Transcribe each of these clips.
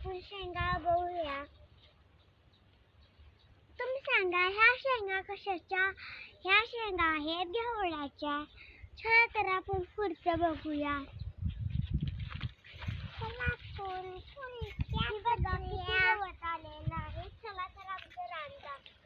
आपण शेंगा बघूया. तुम्ही सांगा ह्या शेंगा कशाच्या? ह्या शेंगा आहेत घेवड्याच्या. चला तर आपण पुढचं बघूया. चला आपण पुढच्या बघा किती गवत आलेलं आहे. चला तर आमचं रान दाखवू.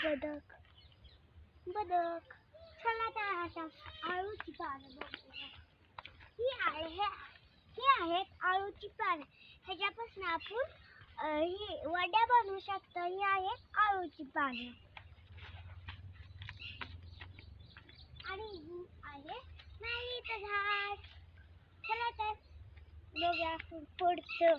बदक बदक. चला तर आता आळूची पानं बघूया. ही आहेत आळूची पानं. ह्याच्यापासून आपण ही वड्या बनवू शकतो. ही आहेत आळूची पानं आणि ही आहे नारळीचं झाड. चला तर बघूया पुढचं.